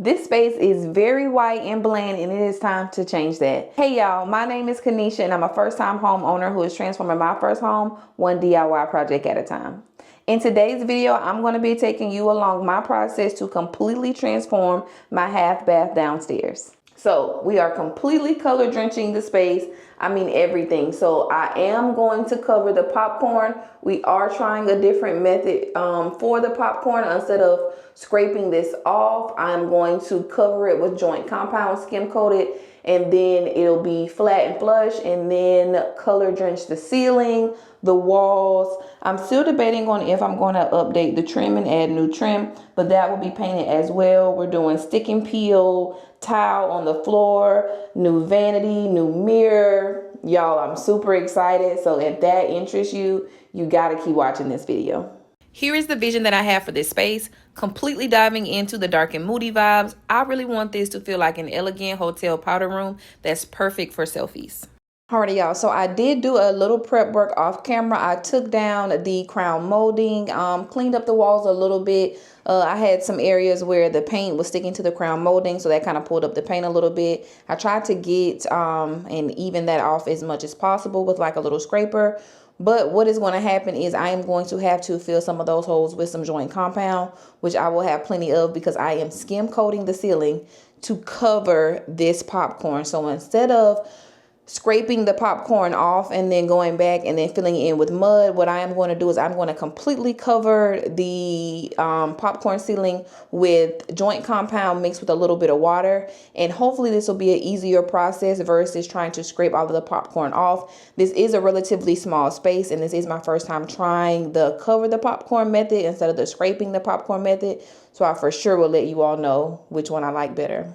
This space is very white and bland, and it is time to change that. Hey y'all, my name is Kanisha and I'm a first-time homeowner who is transforming my first home one DIY project at a time. In today's video, I'm going to be taking you along my process to completely transform my half bath downstairs. So we are completely color drenching the space. I mean everything. So I am going to cover the popcorn. We are trying a different method for the popcorn. Instead of scraping this off, I'm going to cover it with joint compound, skim coated, and then it'll be flat and flush, and then color drench the ceiling, the walls. I'm still debating on if I'm going to update the trim and add new trim, but that will be painted as well. We're doing stick and peel, tile on the floor, new vanity, new mirror. Y'all, I'm super excited. So if that interests you, you got to keep watching this video. Here is the vision that I have for this space, completely diving into the dark and moody vibes. I really want this to feel like an elegant hotel powder room that's perfect for selfies. Alrighty, y'all, so I did do a little prep work off camera. I took down the crown molding, cleaned up the walls a little bit. I had some areas where the paint was sticking to the crown molding, so that kind of pulled up the paint a little bit. I tried to get and even that off as much as possible with like a little scraper. But what is going to happen is I am going to have to fill some of those holes with some joint compound, which I will have plenty of because I am skim coating the ceiling to cover this popcorn. So instead of scraping the popcorn off and then going back and then filling it in with mud, what I am going to do is I'm going to completely cover the popcorn ceiling with joint compound mixed with a little bit of water, and hopefully this will be an easier process versus trying to scrape all of the popcorn off. This is a relatively small space, and this is my first time trying the cover the popcorn method instead of the scraping the popcorn method, so I for sure will let you all know which one I like better.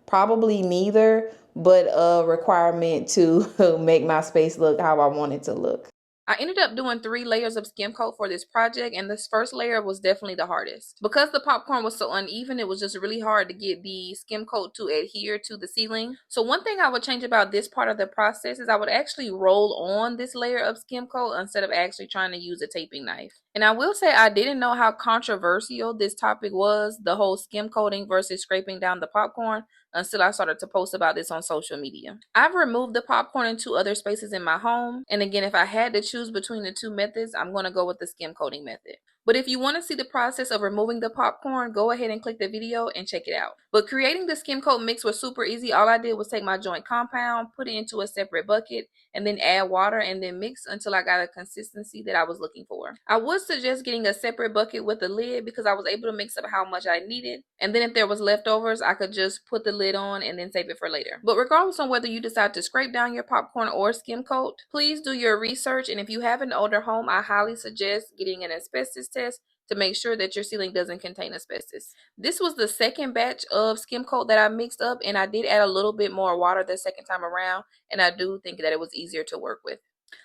Probably neither, but a requirement to make my space look how I want it to look. I ended up doing 3 layers of skim coat for this project, and this first layer was definitely the hardest. Because the popcorn was so uneven, it was just really hard to get the skim coat to adhere to the ceiling. So one thing I would change about this part of the process is I would actually roll on this layer of skim coat instead of actually trying to use a taping knife. And I will say I didn't know how controversial this topic was, the whole skim coating versus scraping down the popcorn, until I started to post about this on social media. I've removed the popcorn in 2 other spaces in my home, and again, if I had to choose between the 2 methods, I'm going to go with the skim coating method. But if you want to see the process of removing the popcorn, go ahead and click the video and check it out. But creating the skim coat mix was super easy. All I did was take my joint compound, put it into a separate bucket, and then add water and then mix until I got a consistency that I was looking for. I would suggest getting a separate bucket with a lid because I was able to mix up how much I needed. And then if there was leftovers, I could just put the lid on and then save it for later. But regardless on whether you decide to scrape down your popcorn or skim coat, please do your research. And if you have an older home, I highly suggest getting an asbestos test to make sure that your ceiling doesn't contain asbestos. This was the second batch of skim coat that I mixed up, and I did add a little bit more water the second time around, and I do think that it was easier to work with.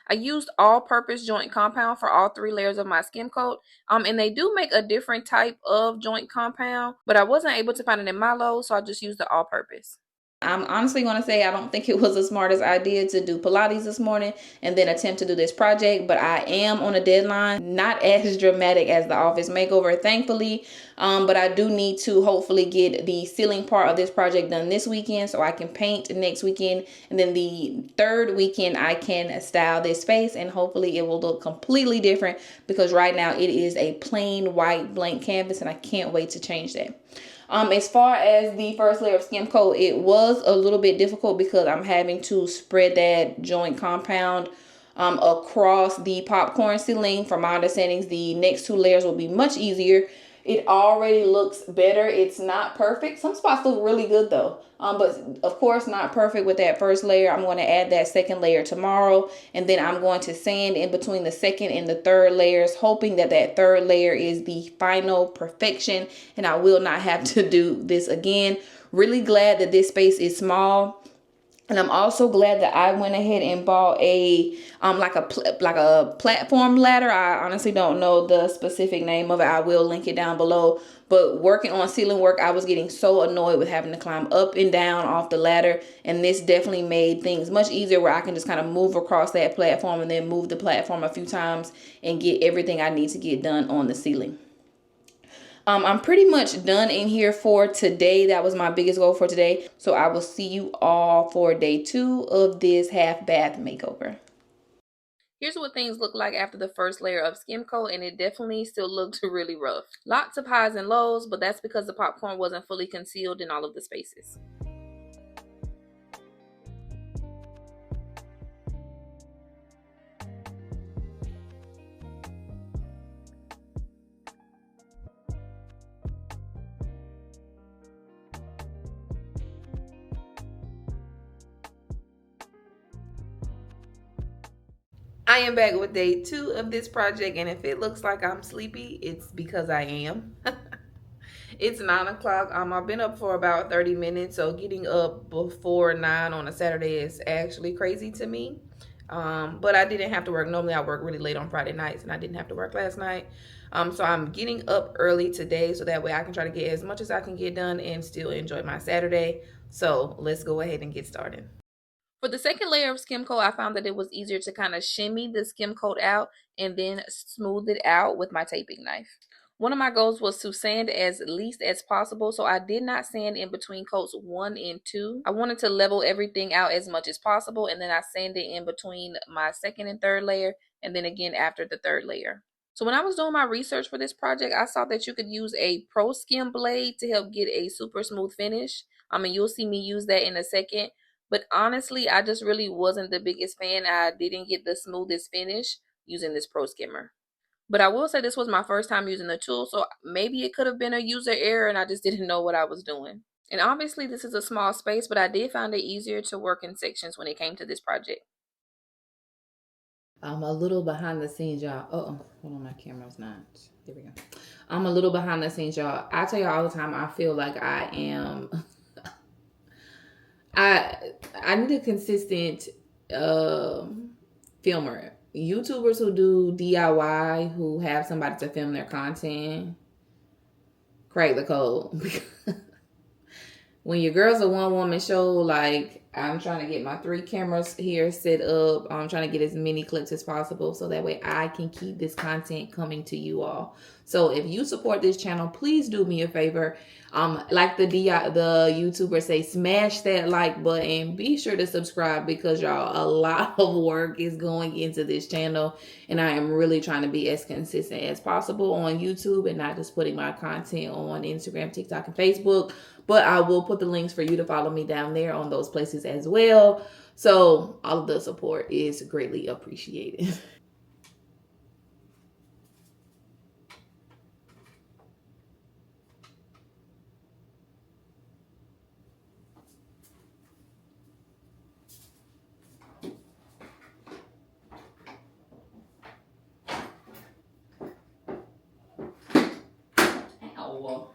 I used all-purpose joint compound for all 3 layers of my skim coat, and they do make a different type of joint compound, but I wasn't able to find it in my load, so I just used the all-purpose. I'm honestly going to say I don't think it was the smartest idea to do Pilates this morning and then attempt to do this project, but I am on a deadline, not as dramatic as the office makeover, thankfully, but I do need to hopefully get the ceiling part of this project done this weekend so I can paint next weekend, and then the 3rd weekend I can style this space and hopefully it will look completely different because right now it is a plain white blank canvas and I can't wait to change that. As far as the first layer of skim coat, it was a little bit difficult because I'm having to spread that joint compound across the popcorn ceiling. From my understandings, the next 2 layers will be much easier. It already looks better. It's not perfect. Some spots look really good though. But of course not perfect with that first layer. I'm going to add that 2nd layer tomorrow. And then I'm going to sand in between the 2nd and the 3rd layers, hoping that that 3rd layer is the final perfection and I will not have to do this again. Really glad that this space is small. And I'm also glad that I went ahead and bought a like a platform ladder. I honestly don't know the specific name of it. I will link it down below. But working on ceiling work, I was getting so annoyed with having to climb up and down off the ladder. And this definitely made things much easier where I can just kind of move across that platform and then move the platform a few times and get everything I need to get done on the ceiling. I'm pretty much done in here for today. That was my biggest goal for today. So I will see you all for day 2 of this half bath makeover. Here's what things look like after the first layer of skim coat, and it definitely still looked really rough. Lots of highs and lows, but that's because the popcorn wasn't fully concealed in all of the spaces. I am back with day 2 of this project, and if it looks like I'm sleepy, it's because I am. It's 9 o'clock. I've been up for about 30 minutes, so getting up before 9 on a Saturday is actually crazy to me. But I didn't have to work. Normally I work really late on Friday nights, and I didn't have to work last night. So I'm getting up early today so that way I can try to get as much as I can get done and still enjoy my Saturday. So let's go ahead and get started. For the second layer of skim coat, I found that it was easier to kind of shimmy the skim coat out and then smooth it out with my taping knife. One of my goals was to sand as least as possible, so I did not sand in between coats 1 and 2. I wanted to level everything out as much as possible, and then I sanded in between my second and third layer, and then again after the third layer. So when I was doing my research for this project, I saw that you could use a Pro Skim blade to help get a super smooth finish. You'll see me use that in a second. But honestly, I just really wasn't the biggest fan. I didn't get the smoothest finish using this Pro Skimmer. But I will say this was my first time using the tool, so maybe it could have been a user error and I just didn't know what I was doing. And obviously this is a small space, but I did find it easier to work in sections when it came to this project. I'm a little behind the scenes, y'all. Oh, hold on, my camera's not. There we go. I'm a little behind the scenes, y'all. I tell y'all all the time, I feel like I am... I need a consistent filmer. YouTubers who do DIY, who have somebody to film their content, crack the code. When your girl's a one-woman show, like I'm trying to get my 3 cameras here set up. I'm trying to get as many clips as possible so that way I can keep this content coming to you all. So if you support this channel, please do me a favor. Like the YouTubers say, smash that like button. Be sure to subscribe because y'all, a lot of work is going into this channel, and I am really trying to be as consistent as possible on YouTube and not just putting my content on Instagram, TikTok, and Facebook. But I will put the links for you to follow me down there on those places as well. So all of the support is greatly appreciated. Ow.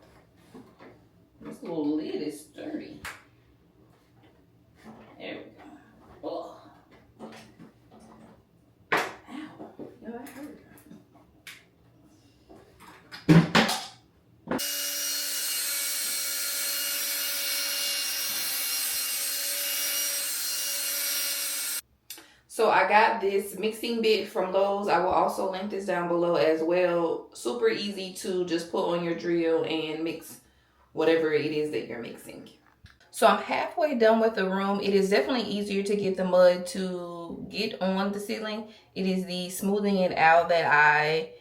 This little lid is sturdy. There we go. Oh. Ow. Yo, that hurt. So I got this mixing bit from Lowe's. I will also link this down below as well. Super easy to just put on your drill and mix whatever it is that you're mixing. So I'm halfway done with the room. It is definitely easier to get the mud to get on the ceiling. It is the smoothing it out that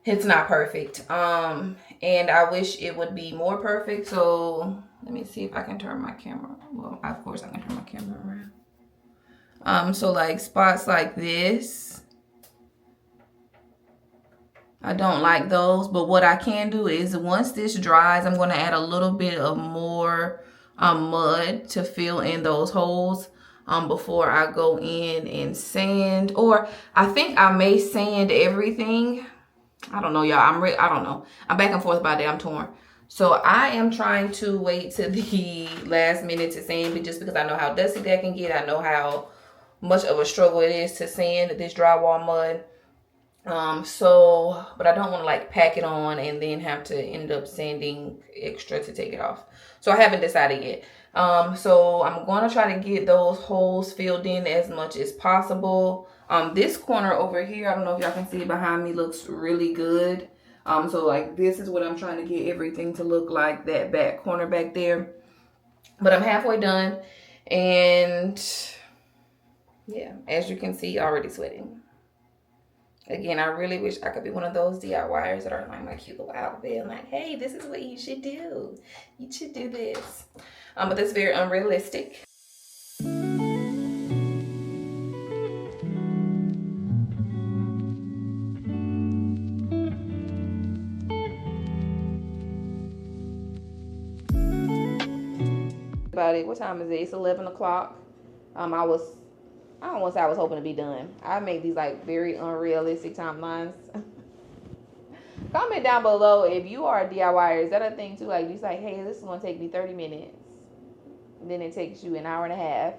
it's not perfect. And I wish it would be more perfect. So let me see if I can turn my camera. Well, of course I can turn my camera around. So like spots like this, I don't like those, but what I can do is once this dries, I'm going to add a little bit of more mud to fill in those holes before I go in and sand. Or I think I may sand everything. I don't know, y'all. I don't know. I'm back and forth about that. I'm torn. So I am trying to wait to the last minute to sand, just because I know how dusty that can get. I know how much of a struggle it is to sand this drywall mud. But I don't want to like pack it on and then have to end up sanding extra to take it off. So I haven't decided yet. So I'm going to try to get those holes filled in as much as possible. This corner over here, I don't know if y'all can see it behind me, looks really good. So like this is what I'm trying to get everything to look like, that back corner back there. But I'm halfway done, and yeah, as you can see, already sweating. Again, I really wish I could be one of those DIYers that are like my cute little outfit. I'm like, hey, this is what you should do. You should do this. But that's very unrealistic. About it. What time is it? It's 11 o'clock. I don't want to say I was hoping to be done. I made these like very unrealistic timelines. Comment down below if you are a DIYer. Is that a thing too? Like you say, hey, this is gonna take me 30 minutes. And then it takes you an hour and a half,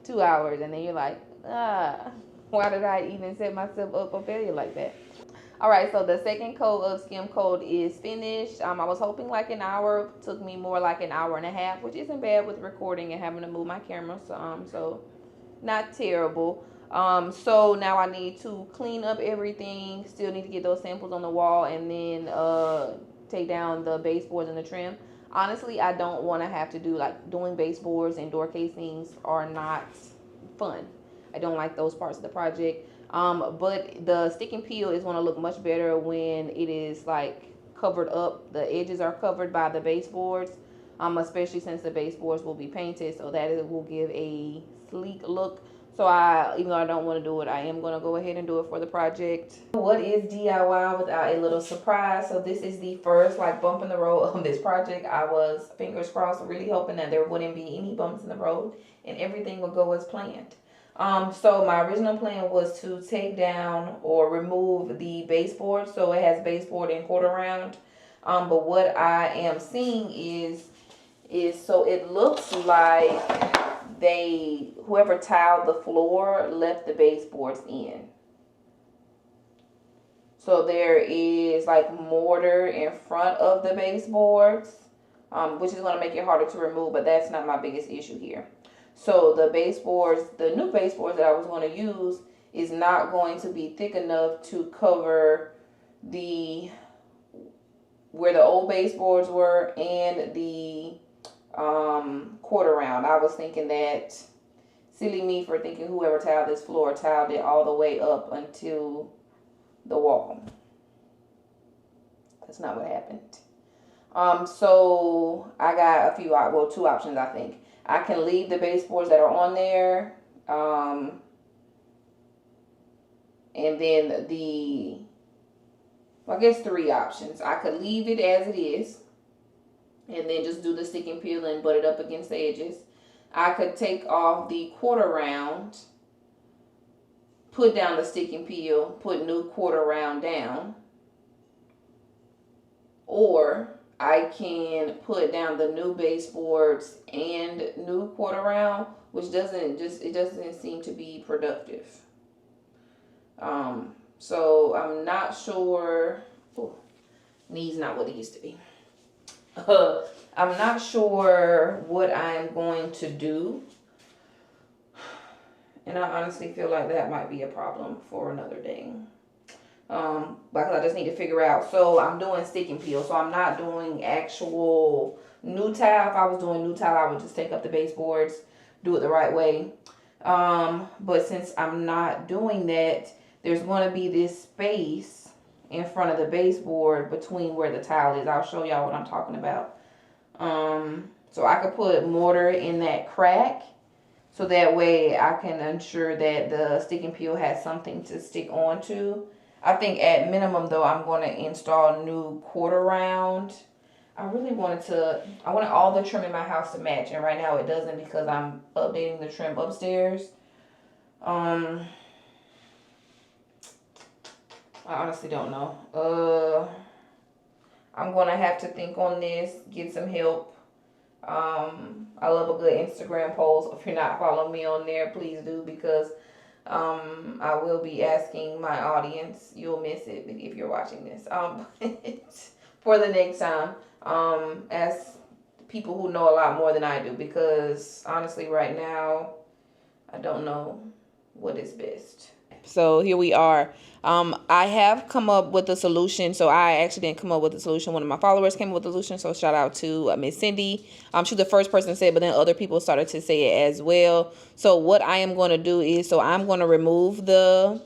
2 hours, and then you're like, why did I even set myself up for failure like that? All right, so the second coat of Skim coat is finished. I was hoping like an hour. Took me more like an hour and a half, which isn't bad with recording and having to move my camera. So not terrible. So now I need to clean up everything. Still need to get those samples on the wall, and then take down the baseboards and the trim. Honestly, I don't want to have to do like doing baseboards and door casings are not fun. I don't like those parts of the project. But the stick and peel is going to look much better when it is like covered up. The edges are covered by the baseboards, especially since the baseboards will be painted, so that it will give a sleek look. So even though I don't want to do it, I am going to go ahead and do it for the project. What is DIY without a little surprise? So this is the first like bump in the road of this project. I was, fingers crossed, really hoping that there wouldn't be any bumps in the road and everything would go as planned. So my original plan was to take down or remove the baseboard. So it has baseboard and quarter round. But what I am seeing is so it looks like whoever tiled the floor left the baseboards in. So there is like mortar in front of the baseboards, which is going to make it harder to remove, but that's not my biggest issue here. So the baseboards, the new baseboards that I was going to use is not going to be thick enough to cover where the old baseboards were and the quarter round. I was thinking that, silly me for thinking whoever tiled this floor tiled it all the way up until the wall. That's not what happened. So I got two options, I think. I can leave the baseboards that are on there, and then I guess 3 options. I could leave it as it is, and then just do the stick and peel and butt it up against the edges. I could take off the quarter round, put down the stick and peel, put new quarter round down, or I can put down the new baseboards and new quarter round, which doesn't seem to be productive. So I'm not sure. Knees not what it used to be. I'm not sure what I'm going to do, and I honestly feel like that might be a problem for another day. Because I just need to figure out. So I'm doing stick and peel. So I'm not doing actual new tile. If I was doing new tile, I would just take up the baseboards, do it the right way. But since I'm not doing that, there's going to be this space in front of the baseboard between where the tile is. I'll show y'all what I'm talking about. So I could put mortar in that crack, so that way I can ensure that the stick and peel has something to stick onto. I think at minimum though, I'm going to install new quarter round. I wanted all the trim in my house to match, and right now it doesn't because I'm updating the trim upstairs. I honestly don't know. I'm going to have to think on this, get some help. I love a good Instagram post. If you're not following me on there, please do, because I will be asking my audience. You'll miss it if you're watching this. For the next time, as people who know a lot more than I do, because honestly right now I don't know what is best. So here we are. I have come up with a solution. So I actually didn't come up with a solution. One of my followers came up with a solution. So shout out to Miss Cindy. She's the first person to say it, but then other people started to say it as well. So what I am going to do is, so I'm going to remove the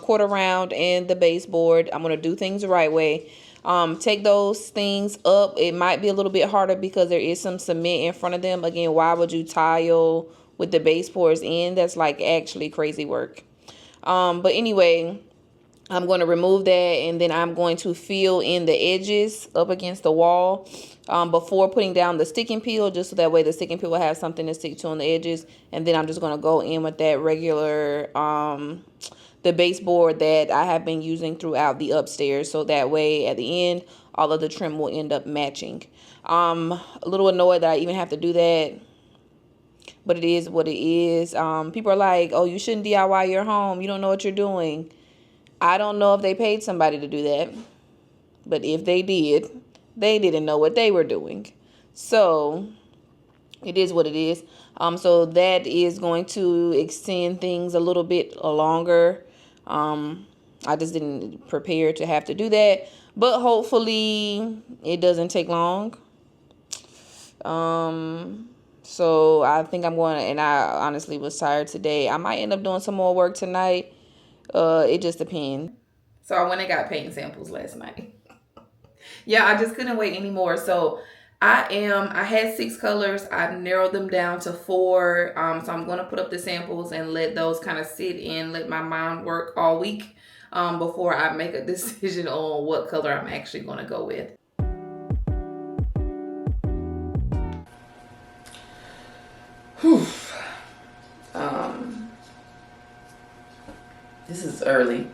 quarter round and the baseboard. I'm going to do things the right way. Take those things up. It might be a little bit harder because there is some cement in front of them. Again, why would you tile with the baseboards in? That's like actually crazy work. But anyway, I'm going to remove that, and then I'm going to fill in the edges up against the wall before putting down the sticking peel, just so that way the sticking peel will have something to stick to on the edges. And then I'm just going to go in with that regular the baseboard that I have been using throughout the upstairs, so that way at the end all of the trim will end up matching. A little annoyed that I even have to do that, but it is what it is. People are like, oh, you shouldn't DIY your home, you don't know what you're doing. I don't know if they paid somebody to do that, but if they did, they didn't know what they were doing. So it is what it is. So that is going to extend things a little bit longer. I just didn't prepare to have to do that, but hopefully it doesn't take long. So I think I'm going to, and I honestly was tired today. I might end up doing some more work tonight. It just depends. So I went and got paint samples last night. Yeah, I just couldn't wait anymore. So I had 6 colors. I've narrowed them down to 4. So I'm going to put up the samples and let those kind of sit and let my mind work all week before I make a decision on what color I'm actually going to go with. Whew. This is early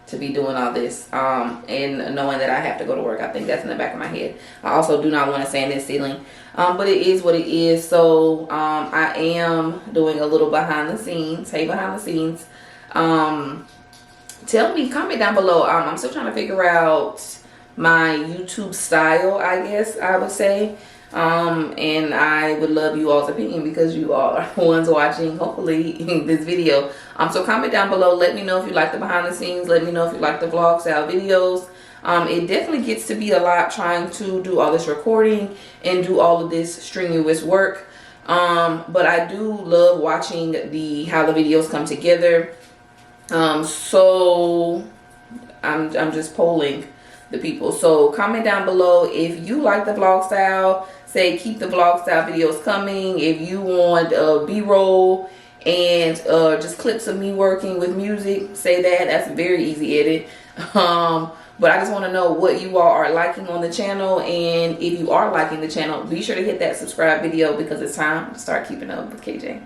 to be doing all this, and knowing that I have to go to work. I think that's in the back of my head. I also do not want to sand this ceiling, but it is what it is. So I am doing a little behind the scenes. Hey, behind the scenes. Tell me, comment down below. I'm still trying to figure out my YouTube style, I guess I would say. And I would love you all's opinion because you are ones watching, hopefully, this video. So comment down below. Let me know if you like the behind the scenes. Let me know if you like the vlog style videos. It definitely gets to be a lot trying to do all this recording and do all of this strenuous work. But I do love watching how the videos come together. So I'm just polling the people. So comment down below if you like the vlog style. Say keep the vlog style videos coming. If you want B-roll and just clips of me working with music, say that. That's a very easy edit. But I just want to know what you all are liking on the channel, and if you are liking the channel, be sure to hit that subscribe video because it's time to start keeping up with KJ.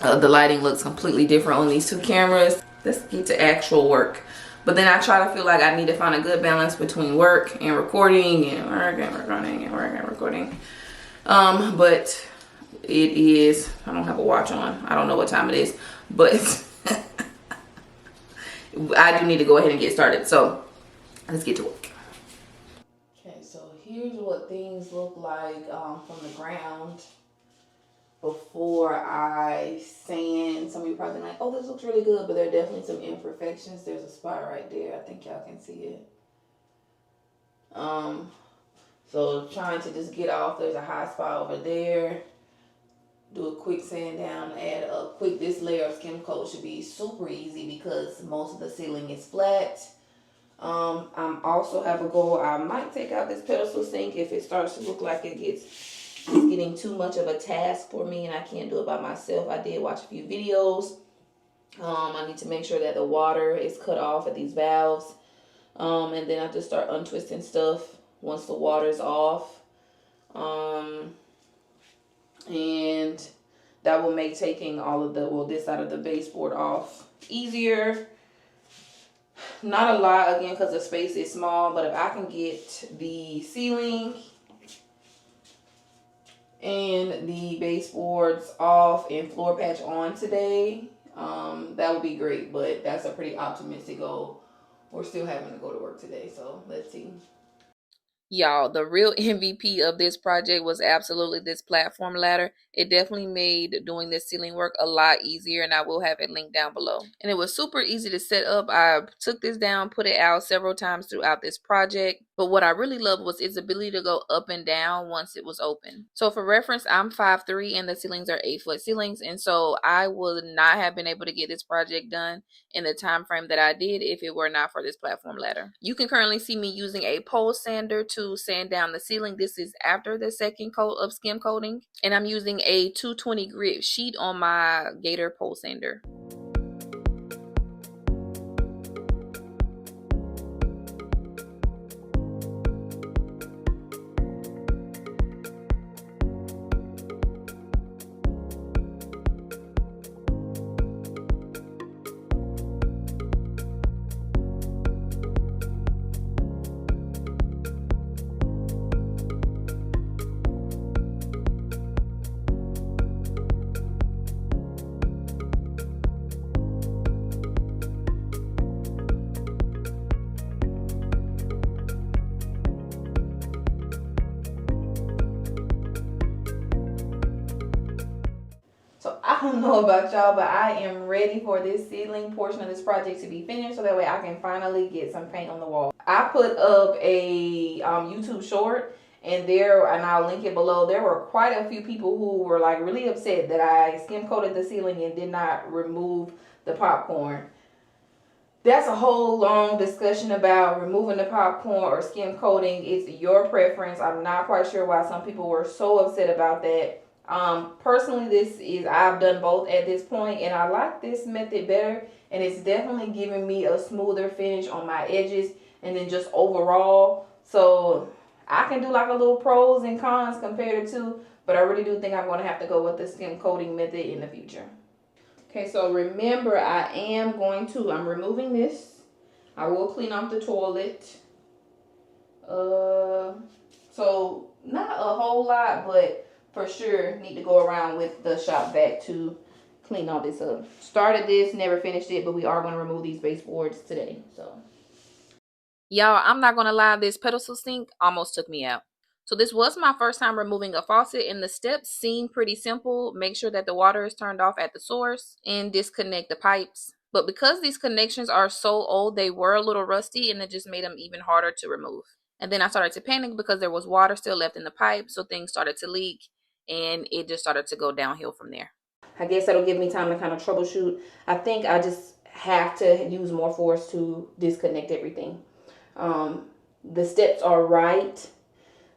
The lighting looks completely different on these 2 cameras. Let's get to actual work. But then I try to feel like I need to find a good balance between work and recording and work and recording and work and recording. But it is, I don't have a watch on. I don't know what time it is, but I do need to go ahead and get started. So let's get to work. Okay, so here's what things look like from the ground before I sand. Some of you probably like, oh, this looks really good, but there are definitely some imperfections. There's a spot right there. I think y'all can see it. So trying to just get off. There's a high spot over there. Do a quick sand down, add a quick, this layer of skim coat should be super easy because most of the ceiling is flat. I'm also have a goal. I might take out this pedestal sink if it starts to look like it's getting too much of a task for me and I can't do it by myself. I did watch a few videos. I need to make sure that the water is cut off at these valves. And then I just start untwisting stuff once the water is off. And that will make taking all of the, well, this side of the baseboard off easier. Not a lot, again, because the space is small, but if I can get the ceiling and the baseboards off and floor patch on today, that would be great, but that's a pretty optimistic goal. We're still having to go to work today, so let's see. Y'all, the real MVP of this project was absolutely this platform ladder. It definitely made doing this ceiling work a lot easier, and I will have it linked down below. And it was super easy to set up. I took this down, put it out several times throughout this project. But what I really loved was its ability to go up and down once it was open. So for reference, I'm 5'3" and the ceilings are 8-foot ceilings. And so I would not have been able to get this project done in the time frame that I did if it were not for this platform ladder. You can currently see me using a pole sander to sand down the ceiling. This is after the second coat of skim coating, and I'm using a 220 grit sheet on my Gator pole sander. So I don't know about y'all, but I am ready for this ceiling portion of this project to be finished so that way I can finally get some paint on the wall. I put up a YouTube short, and I'll link it below. There were quite a few people who were like really upset that I skim coated the ceiling and did not remove the popcorn. That's a whole long discussion about removing the popcorn or skim coating. It's your preference. I'm not quite sure why some people were so upset about that. Personally, I've done both at this point, and I like this method better, and it's definitely giving me a smoother finish on my edges and then just overall. So I can do like a little pros and cons compared to, but I really do think I'm going to have to go with the skim coating method in the future. Okay, so remember, I'm removing this. I will clean off the toilet. So not a whole lot, but for sure need to go around with the shop vac to clean all this up. Started this, never finished it, but we are going to remove these baseboards today. So y'all, I'm not going to lie, this pedestal sink almost took me out. So this was my first time removing a faucet, and the steps seem pretty simple. Make sure that the water is turned off at the source and disconnect the pipes. But because these connections are so old, they were a little rusty, and it just made them even harder to remove. And then I started to panic because there was water still left in the pipe, so things started to leak, and it just started to go downhill from there. I guess that'll give me time to kind of troubleshoot. I think I just have to use more force to disconnect everything. The steps are right,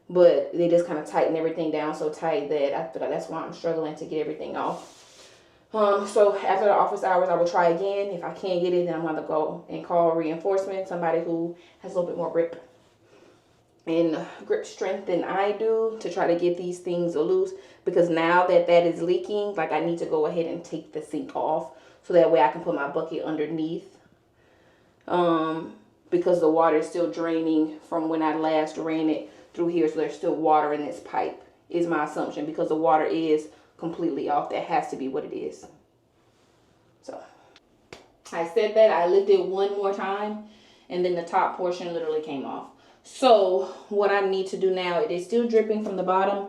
but they just kind of tighten everything down so tight that I feel like that's why I'm struggling to get everything off. So after the office hours, I will try again. If I can't get it, then I'm going to go and call reinforcement, somebody who has a little bit more grip and grip strength than I do, to try to get these things loose, because now that is leaking, like I need to go ahead and take the sink off so that way I can put my bucket underneath, because the water is still draining from when I last ran it through here, so there's still water in this pipe, is my assumption, because the water is completely off. That has to be what it is. So I said that I lifted one more time, and then the top portion literally came off. So what I need to do now, it is still dripping from the bottom.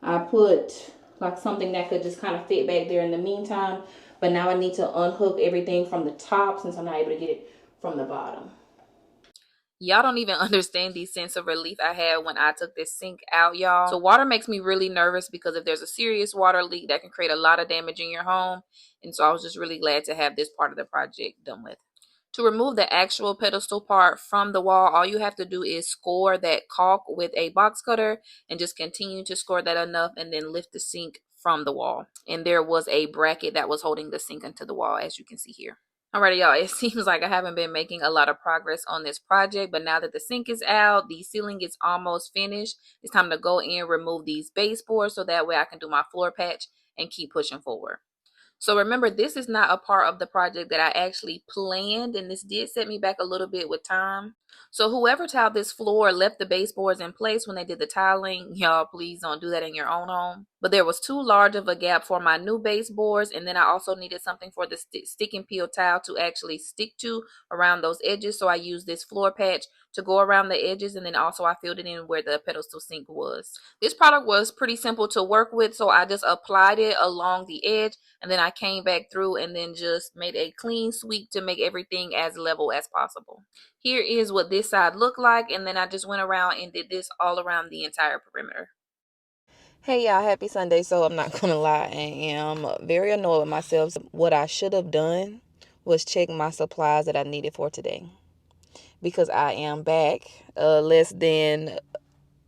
I put like something that could just kind of fit back there in the meantime, but now I need to unhook everything from the top since I'm not able to get it from the bottom. Y'all don't even understand the sense of relief I had when I took this sink out, y'all. So water makes me really nervous because if there's a serious water leak, that can create a lot of damage in your home. And so I was just really glad to have this part of the project done with. To remove the actual pedestal part from the wall, all you have to do is score that caulk with a box cutter and just continue to score that enough and then lift the sink from the wall. And there was a bracket that was holding the sink into the wall, as you can see here. Alrighty, y'all, it seems like I haven't been making a lot of progress on this project, but now that the sink is out, the ceiling is almost finished, it's time to go in, remove these baseboards so that way I can do my floor patch and keep pushing forward. So remember, this is not a part of the project that I actually planned, and this did set me back a little bit with time. So whoever tiled this floor left the baseboards in place when they did the tiling. Y'all, please don't do that in your own home. But there was too large of a gap for my new baseboards, and then I also needed something for the stick and peel tile to actually stick to around those edges. So I used this floor patch to go around the edges, and then also I filled it in where the pedestal sink was. This product was pretty simple to work with, so I just applied it along the edge, and then I came back through and then just made a clean sweep to make everything as level as possible. Here is what this side looked like, and then I just went around and did this all around the entire perimeter. Hey y'all, happy Sunday. So I'm not gonna lie, I am very annoyed with myself. What I should have done was check my supplies that I needed for today, because I am back less than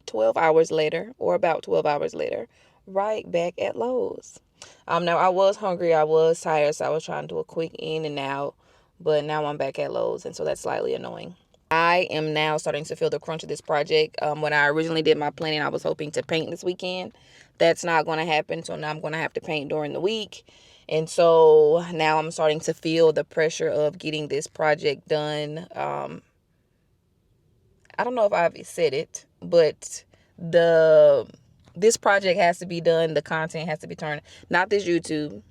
12 hours later, or about 12 hours later, right back at Lowe's. Now I was hungry, I was tired, so I was trying to do a quick in and out, but now I'm back at Lowe's, and so that's slightly annoying. I am now starting to feel the crunch of this project. When I originally did my planning, I was hoping to paint this weekend. That's not going to happen, so now I'm going to have to paint during the week. And so now I'm starting to feel the pressure of getting this project done. I don't know if I've said it, but this project has to be done. The content has to be turned. Not this YouTube,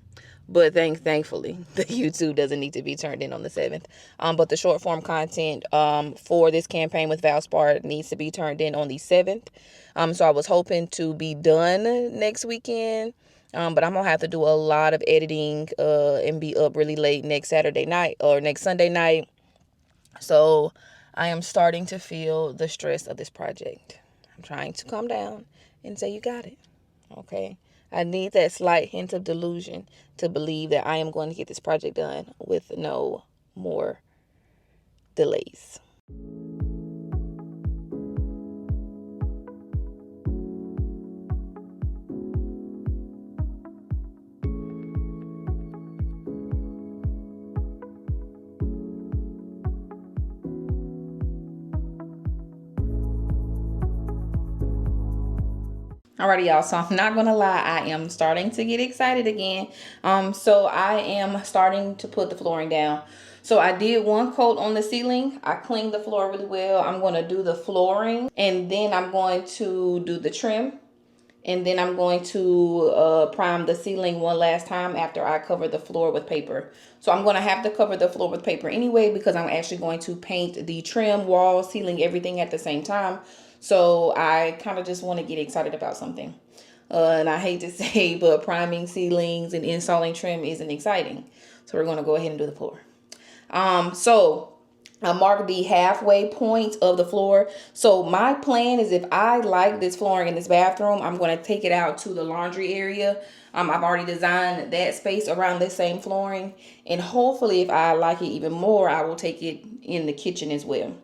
but thankfully, the YouTube doesn't need to be turned in on the 7th. But the short form content for this campaign with Valspar needs to be turned in on the 7th. So I was hoping to be done next weekend. But I'm going to have to do a lot of editing and be up really late next Saturday night or next Sunday night. So I am starting to feel the stress of this project. I'm trying to calm down and say, you got it. Okay. I need that slight hint of delusion to believe that I am going to get this project done with no more delays. Alrighty, y'all, so I'm not gonna lie, I am starting to get excited again. So I am starting to put the flooring down. So I did one coat on the ceiling. I cleaned the floor really well. I'm gonna do the flooring, and then I'm going to do the trim, and then I'm going to prime the ceiling one last time after I cover the floor with paper. So I'm gonna have to cover the floor with paper anyway, because I'm actually going to paint the trim, wall, ceiling, everything at the same time. So I kind of just want to get excited about something. And I hate to say, but priming ceilings and installing trim isn't exciting. So we're going to go ahead and do the floor. So I marked the halfway point of the floor. So my plan is, if I like this flooring in this bathroom, I'm going to take it out to the laundry area. I've already designed that space around this same flooring. And hopefully, if I like it even more, I will take it in the kitchen as well.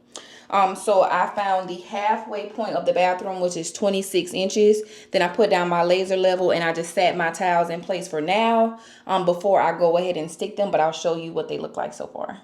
So I found the halfway point of the bathroom, which is 26 inches. Then I put down my laser level and I just sat my tiles in place for now, before I go ahead and stick them, but I'll show you what they look like so far.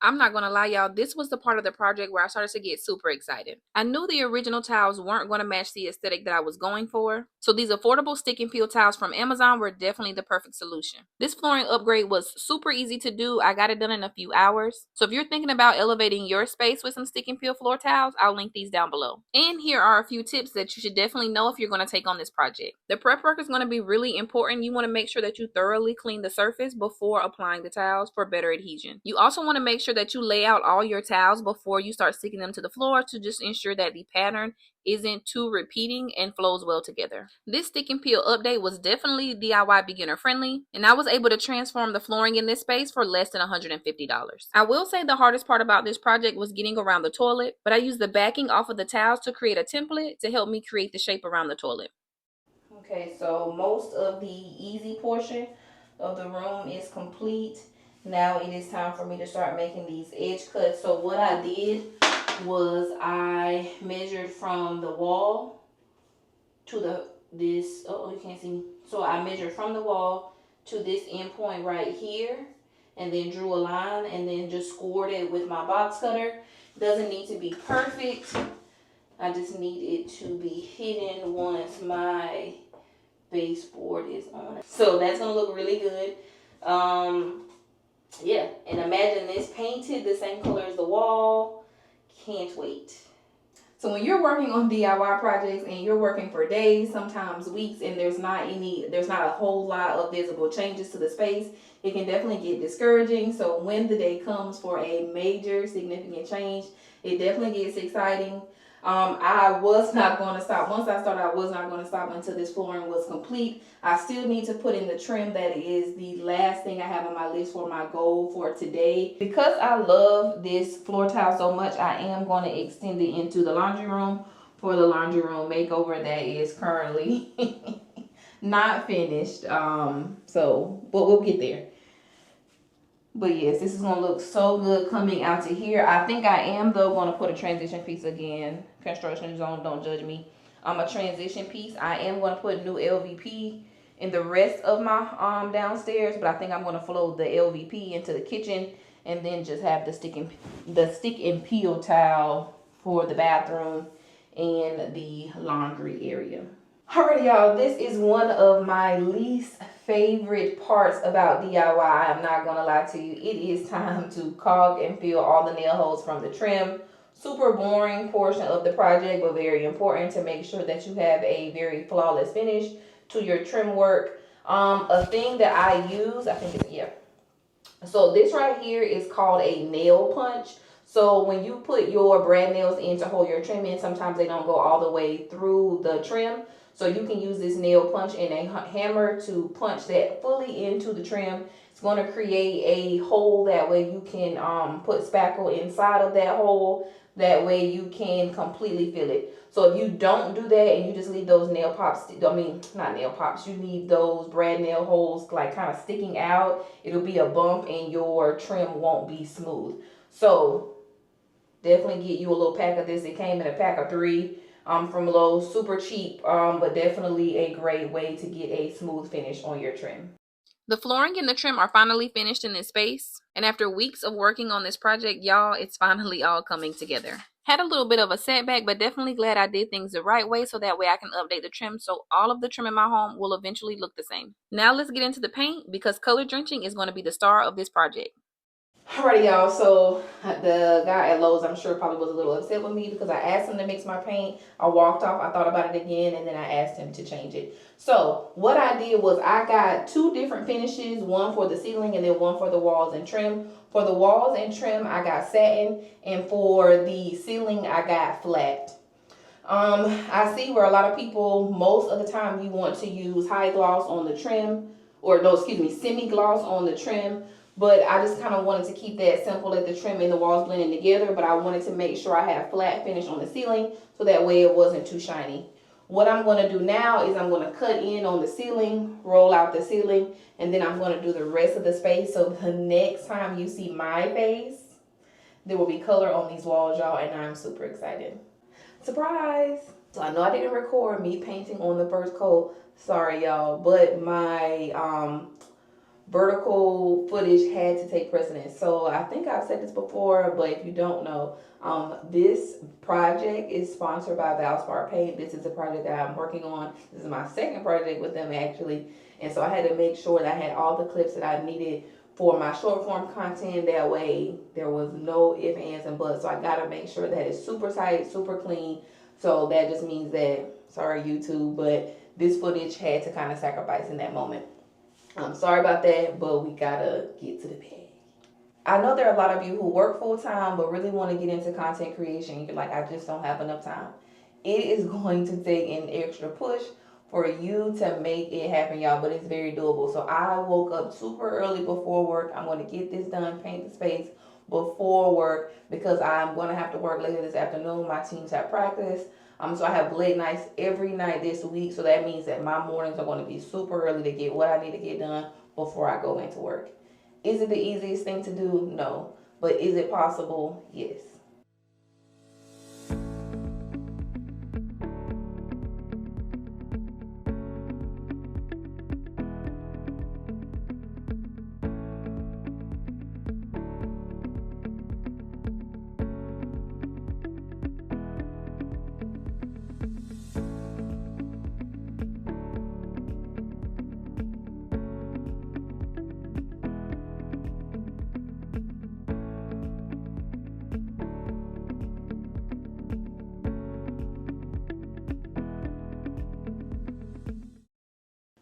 I'm not gonna lie, y'all, this was the part of the project where I started to get super excited. I knew the original tiles weren't gonna match the aesthetic that I was going for, so these affordable stick and peel tiles from Amazon were definitely the perfect solution. This flooring upgrade was super easy to do. I got it done in a few hours. So if you're thinking about elevating your space with some stick and peel floor tiles, I'll link these down below. And here are a few tips that you should definitely know if you're gonna take on this project. The prep work is gonna be really important. You wanna make sure that you thoroughly clean the surface before applying the tiles for better adhesion. You also wanna make sure that you lay out all your tiles before you start sticking them to the floor, to just ensure that the pattern isn't too repeating and flows well together. This stick and peel update was definitely DIY beginner friendly, and I was able to transform the flooring in this space for less than $150. I will say the hardest part about this project was getting around the toilet, but I used the backing off of the tiles to create a template to help me create the shape around the toilet. Okay, so most of the easy portion of the room is complete. Now it is time for me to start making these edge cuts. So what I did was I measured from the wall to you can't see me. So I measured from the wall to this end point right here, and then drew a line, and then just scored it with my box cutter. Doesn't need to be perfect. I just need it to be hidden once my baseboard is on it. So that's gonna look really good. Yeah, and imagine this painted the same color as the wall, Can't wait. So when you're working on DIY projects and you're working for days, sometimes weeks, and there's not a whole lot of visible changes to the space, it can definitely get discouraging. So when the day comes for a major significant change, it definitely gets exciting. I was not going to stop. Once I started, I was not going to stop until this flooring was complete. I still need to put in the trim. That is the last thing I have on my list for my goal for today. Because I love this floor tile so much, I am going to extend it into the laundry room for the laundry room makeover that is currently not finished. But we'll get there. But yes, this is going to look so good coming out to here. I think I am, though, going to put a transition piece again. Construction zone, don't judge me. A transition piece. I am going to put new LVP in the rest of my downstairs. But I think I'm going to flow the LVP into the kitchen. And then just have the stick and peel tile for the bathroom and the laundry area. Alright, y'all, this is one of my least favorite parts about DIY. I'm not gonna lie to you. It is time to caulk and fill all the nail holes from the trim. Super boring portion of the project, but very important to make sure that you have a very flawless finish to your trim work. A thing that I use, I think it's, yeah. So this right here is called a nail punch. So when you put your brad nails in to hold your trim in, sometimes they don't go all the way through the trim. So you can use this nail punch and a hammer to punch that fully into the trim. It's going to create a hole. That way you can put spackle inside of that hole. That way you can completely fill it. So if you don't do that and you just leave those nail pops, not nail pops, you leave those brad nail holes like kind of sticking out, it'll be a bump and your trim won't be smooth. So definitely get you a little pack of this. It came in a pack of 3 from Lowe's. Super cheap, but definitely a great way to get a smooth finish on your trim. The flooring and the trim are finally finished in this space, and after weeks of working on this project, y'all, it's finally all coming together. Had a little bit of a setback, but definitely glad I did things the right way so that way I can update the trim so all of the trim in my home will eventually look the same. Now let's get into the paint because color drenching is going to be the star of this project. Alrighty, y'all, so the guy at Lowe's, I'm sure, probably was a little upset with me because I asked him to mix my paint. I walked off, I thought about it again, and then I asked him to change it. So what I did was I got 2 different finishes, one for the ceiling and then one for the walls and trim. For the walls and trim, I got satin, and for the ceiling, I got flat. I see where a lot of people, most of the time, you want to use high gloss on the trim, or no, excuse me, semi-gloss on the trim. But I just kind of wanted to keep that simple, let the trim and the walls blending together. But I wanted to make sure I had a flat finish on the ceiling so that way it wasn't too shiny. What I'm going to do now is I'm going to cut in on the ceiling, roll out the ceiling, and then I'm going to do the rest of the space. So the next time you see my face, there will be color on these walls, y'all, and I'm super excited. Surprise! So I know I didn't record me painting on the first coat. Sorry, y'all, but my vertical footage had to take precedence. So I think I've said this before, but if you don't know, this project is sponsored by Valspar Paint. This is a project that I'm working on. This is my second project with them, actually. And so I had to make sure that I had all the clips that I needed for my short form content. That way there was no ifs, ands, and buts. So I got to make sure that it's super tight, super clean. So that just means that, sorry YouTube, but this footage had to kind of sacrifice in that moment. I'm sorry about that, but we gotta get to the bag. I know there are a lot of you who work full-time but really want to get into content creation. You're like, I just don't have enough time. It is going to take an extra push for you to make it happen, y'all, but it's very doable. So I woke up super early before work. I'm going to get this done, paint the space before work because I'm going to have to work later this afternoon. My teams have practice. So I have late nights every night this week. So that means that my mornings are going to be super early to get what I need to get done before I go into work. Is it the easiest thing to do? No. But is it possible? Yes.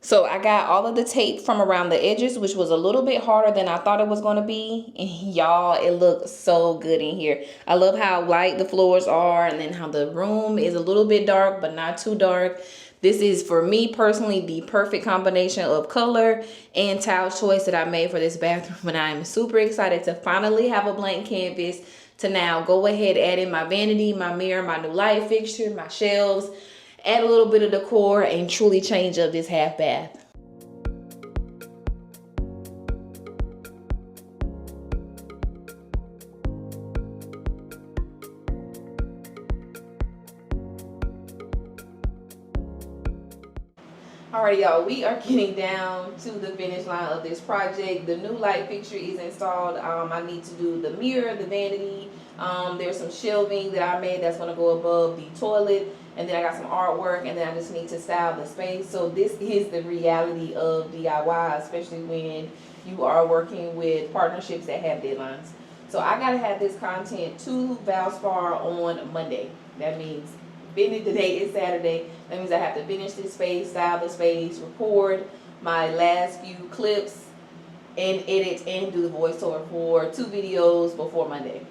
So I got all of the tape from around the edges, which was a little bit harder than I thought it was going to be. And y'all, it looks so good in here. I love how light the floors are, and then how the room is a little bit dark, but not too dark. This is, for me personally, the perfect combination of color and tile choice that I made for this bathroom. And I'm super excited to finally have a blank canvas to now go ahead, add in my vanity, my mirror, my new light fixture, my shelves, add a little bit of decor, and truly change up this half bath. Alright, y'all, we are getting down to the finish line of this project. The new light fixture is installed. I need to do the mirror, the vanity. There's some shelving that I made that's going to go above the toilet. And then I got some artwork, and then I just need to style the space. So this is the reality of DIY, especially when you are working with partnerships that have deadlines. So I got to have this content to Valspar on Monday. That means today is Saturday. That means I have to finish this space, style the space, record my last few clips, and edit and do the voiceover for 2 videos before Monday.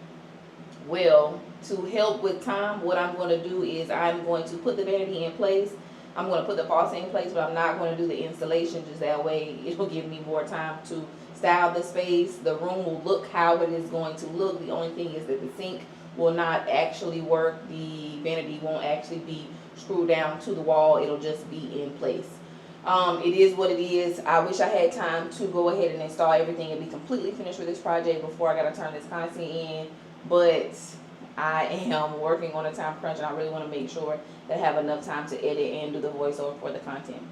Well, to help with time, what I'm going to do is I'm going to put the vanity in place. I'm going to put the faucet in place, but I'm not going to do the installation. Just that way it will give me more time to style the space. The room will look how it is going to look. The only thing is that the sink will not actually work. The vanity won't actually be screwed down to the wall. It'll just be in place. It is what it is. I wish I had time to go ahead and install everything and be completely finished with this project before I got to turn this content in. But I am working on a time crunch, and I really want to make sure that I have enough time to edit and do the voiceover for the content.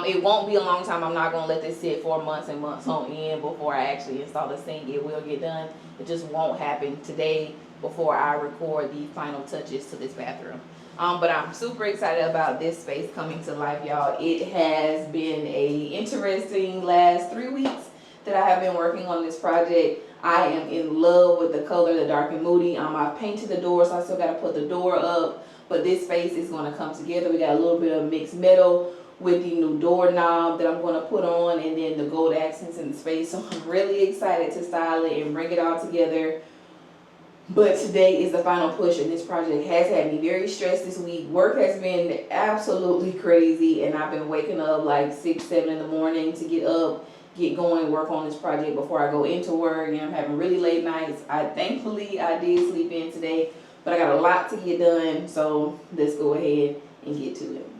It won't be a long time. I'm not going to let this sit for months and months on end before I actually install the sink. It will get done. It just won't happen today before I record the final touches to this bathroom. But I'm super excited about this space coming to life, y'all. It has been a interesting last 3 weeks that I have been working on this project. I am in love with the color, the dark and moody. I've painted the door, so I still got to put the door up. But this space is going to come together. We got a little bit of mixed metal with the new doorknob that I'm going to put on, and then the gold accents in the space. So I'm really excited to style it and bring it all together. But today is the final push, and this project has had me very stressed this week. Work has been absolutely crazy, and I've been waking up like 6, 7 in the morning to get up, get going, work on this project before I go into work. And I'm having really late nights. Thankfully I did sleep in today, but I got a lot to get done, so let's go ahead and get to it.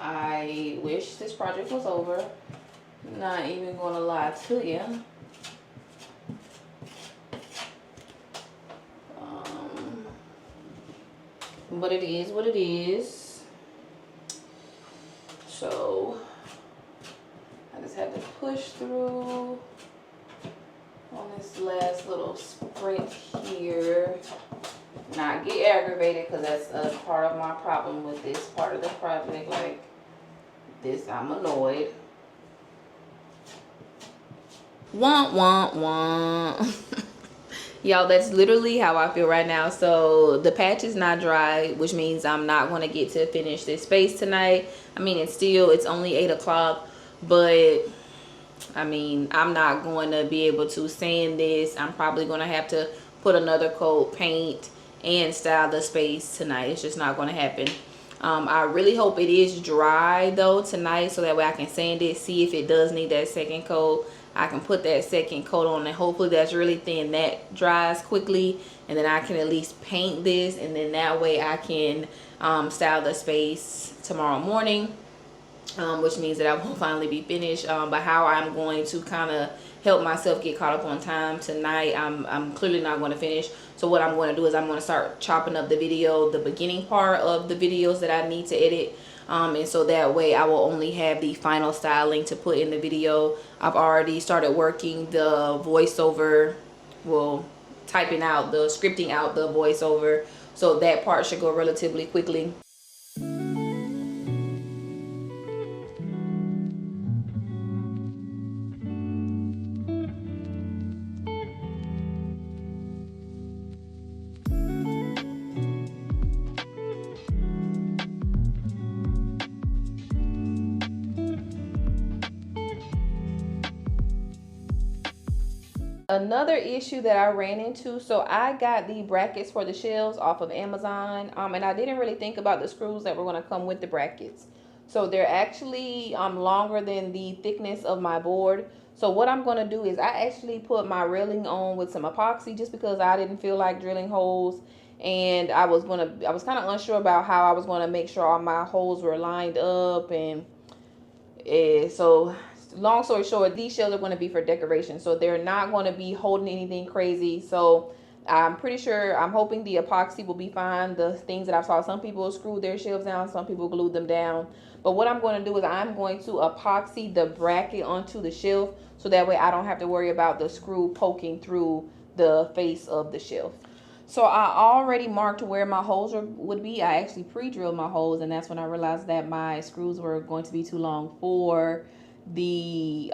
I wish this project was over. Not even gonna lie to you. But it is what it is. So I just had to push through on this last little sprint here. Not get aggravated, because that's a part of my problem with this part of the project. Like this, I'm annoyed. Wah, wah, wah. Y'all, that's literally how I feel right now. So the patch is not dry, which means I'm not going to get to finish this space tonight. I mean, it's only 8 o'clock, but I mean, I'm not going to be able to sand this. I'm probably going to have to put another coat, paint, and style the space tonight. It's just not going to happen. I really hope it is dry though tonight, so that way I can sand it, see if it does need that second coat. I can put that second coat on, and hopefully that's really thin, that dries quickly, and then I can at least paint this, and then that way I can style the space tomorrow morning, which means that I will finally be finished. But how I'm going to kind of help myself get caught up on time tonight, I'm clearly not going to finish. So what I'm going to do is I'm going to start chopping up the video, the beginning part of the videos that I need to edit. And so that way I will only have the final styling to put in the video. I've already started working the voiceover, well, scripting out the voiceover. So that part should go relatively quickly. Another issue that I ran into, so I got the brackets for the shelves off of Amazon, and I didn't really think about the screws that were going to come with the brackets. So they're actually longer than the thickness of my board. So what I'm going to do is I actually put my railing on with some epoxy just because I didn't feel like drilling holes, and I was kind of unsure about how I was going to make sure all my holes were lined up. And so long story short, these shelves are going to be for decoration, so they're not going to be holding anything crazy. So I'm hoping the epoxy will be fine. The things that I saw, some people screwed their shelves down, some people glued them down. But what I'm going to do is I'm going to epoxy the bracket onto the shelf, so that way I don't have to worry about the screw poking through the face of the shelf. So I already marked where my holes would be. I actually pre-drilled my holes, and that's when I realized that my screws were going to be too long for the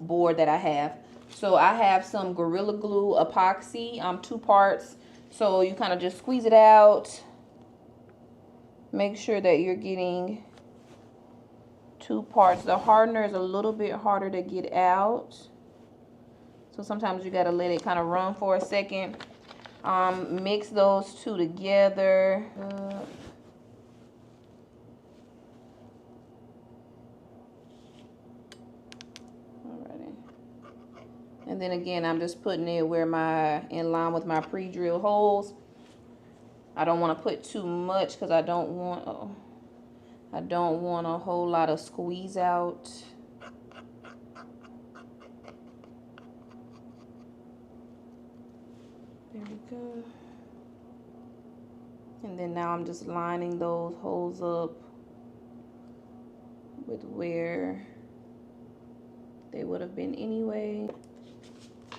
board that I have. So I have some Gorilla Glue epoxy, 2 parts. So you kind of just squeeze it out. Make sure that you're getting 2 parts. The hardener is a little bit harder to get out, so sometimes you got to let it kind of run for a second. Mix those 2 together. Alrighty. And then again, I'm just putting it in line with my pre-drilled holes. I don't want to put too much because I don't want a whole lot of squeeze out. There we go. And then now I'm just lining those holes up with where they would have been anyway.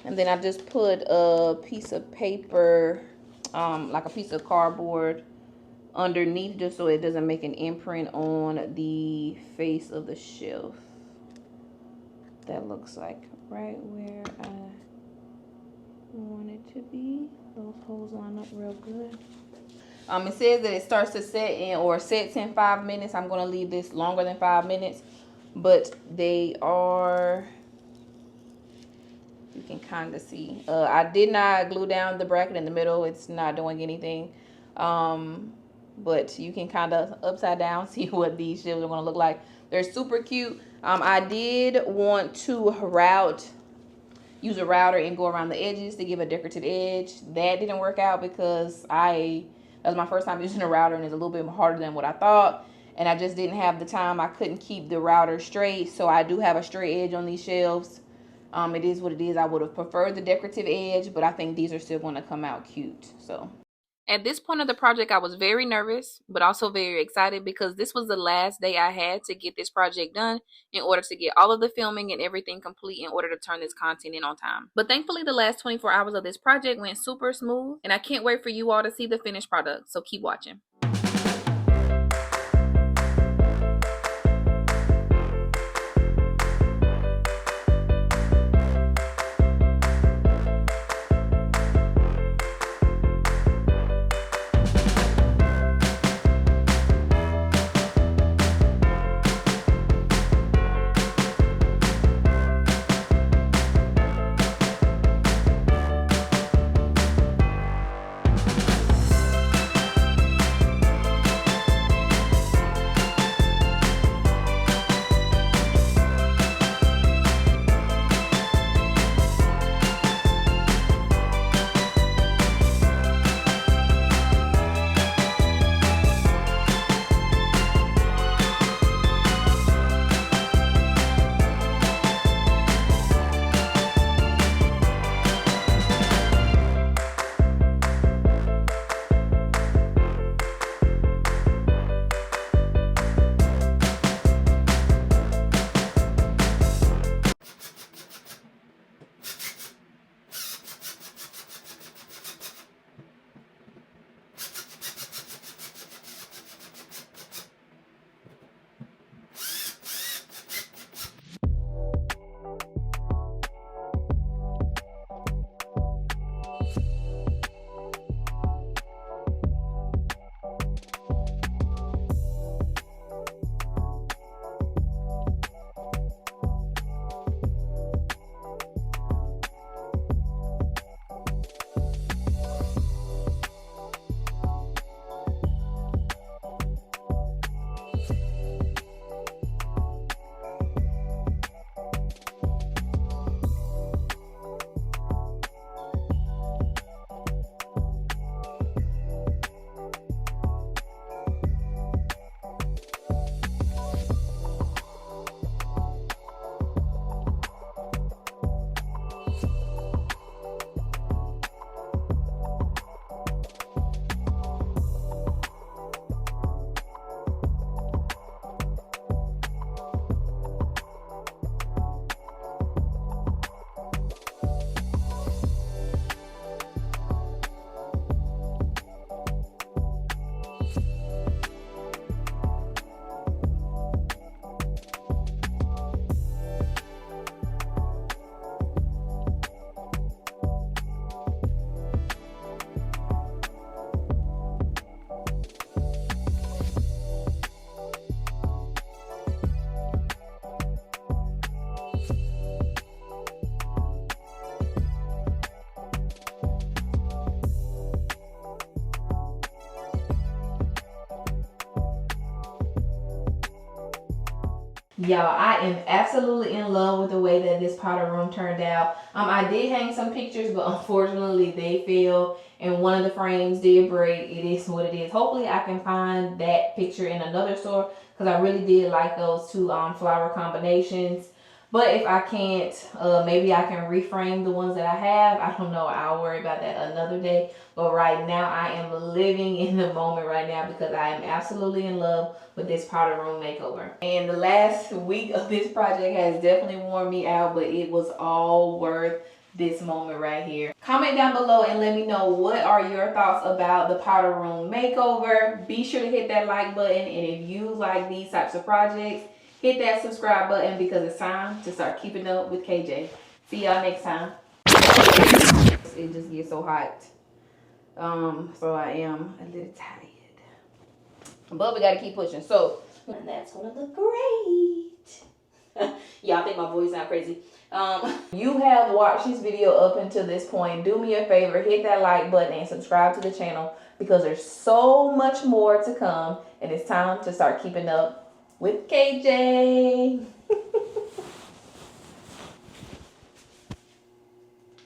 And then I just put a piece of paper, like a piece of cardboard, underneath, just so it doesn't make an imprint on the face of the shelf. That looks like right where I want it to be. Those holes line up real good. It says that it starts to set sets in 5 minutes. I'm going to leave this longer than 5 minutes, but they are, you can kind of see. I did not glue down the bracket in the middle. It's not doing anything. But you can kind of upside down see what these shelves are going to look like. They're super cute. I did want to use a router and go around the edges to give a decorative edge. That didn't work out because that was my first time using a router, and it's a little bit harder than what I thought. And I just didn't have the time. I couldn't keep the router straight, so I do have a straight edge on these shelves. It is what it is. I would have preferred the decorative edge, but I think these are still going to come out cute. So at this point of the project, I was very nervous, but also very excited because this was the last day I had to get this project done in order to get all of the filming and everything complete in order to turn this content in on time. But thankfully, the last 24 hours of this project went super smooth, and I can't wait for you all to see the finished product, so keep watching. Y'all, I am absolutely in love with the way that this powder room turned out. I did hang some pictures, but unfortunately they fell and one of the frames did break. It is what it is. Hopefully I can find that picture in another store because I really did like those two flower combinations. But if I can't, maybe I can reframe the ones that I have. I don't know. I'll worry about that another day. But right now, I am living in the moment right now because I am absolutely in love with this powder room makeover. And the last week of this project has definitely worn me out, but it was all worth this moment right here. Comment down below and let me know what are your thoughts about the powder room makeover. Be sure to hit that like button, and if you like these types of projects, hit that subscribe button because it's time to start keeping up with KJ. See y'all next time. It just gets so hot. So I am a little tired. But we gotta keep pushing. So, and that's gonna look great. Y'all think my voice sound crazy. You have watched this video up until this point. Do me a favor, hit that like button and subscribe to the channel because there's so much more to come and it's time to start keeping up with KJ.